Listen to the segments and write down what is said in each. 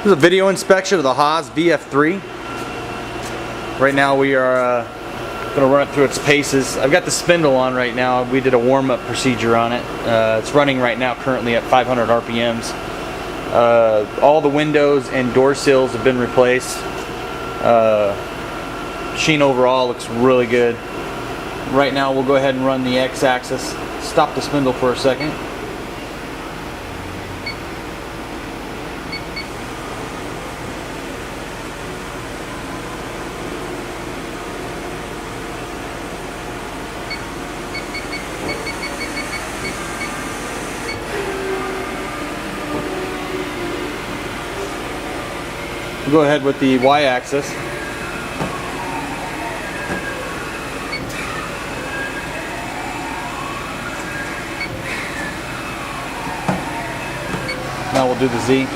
This is a video inspection of the Haas VF3. Right now we are going to run it through its paces. I've got the spindle on right now. We did a warm-up procedure on it. It's running right now currently at 500 RPMs. All the windows and door sills have been replaced. Machine overall looks really good. Right now we'll go ahead and run the X-axis. Stop the spindle for a second. We'll go ahead with the Y-axis. Now we'll do the Z.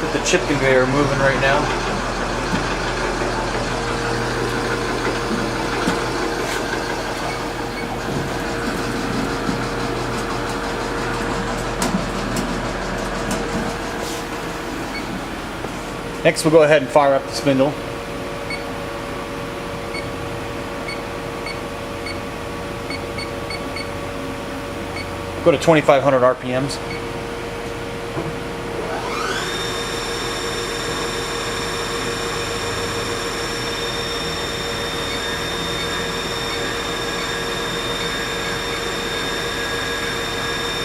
Get the chip conveyor moving right now. Next we'll go ahead and fire up the spindle. Go to 2,500 RPMs.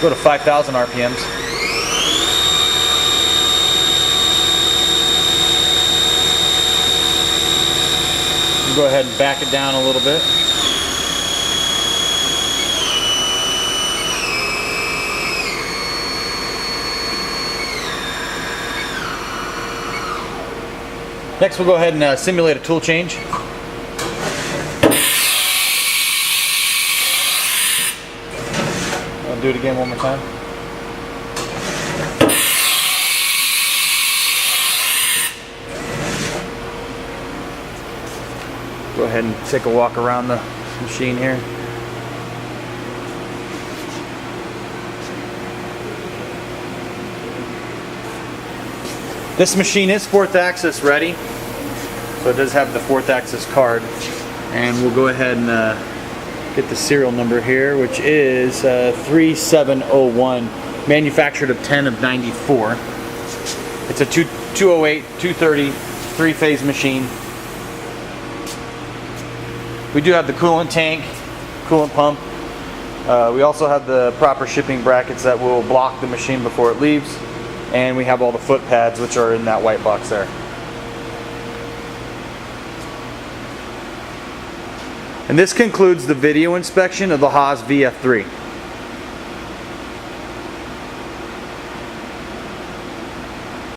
Go to 5,000 RPMs. Go ahead and back it down a little bit. Next we'll go ahead and simulate a tool change. I'll do it again one more time. Go ahead and take a walk around the machine here. This machine is 4th axis ready, so it does have the 4th axis card. And we'll go ahead and get the serial number here, which is 3701, manufactured of 10 of 94. It's a 208, 230, 3-phase machine. We do have the coolant tank, coolant pump. We also have the proper shipping brackets that will block the machine before it leaves. And we have all the foot pads, which are in that white box there. And this concludes the video inspection of the Haas VF3.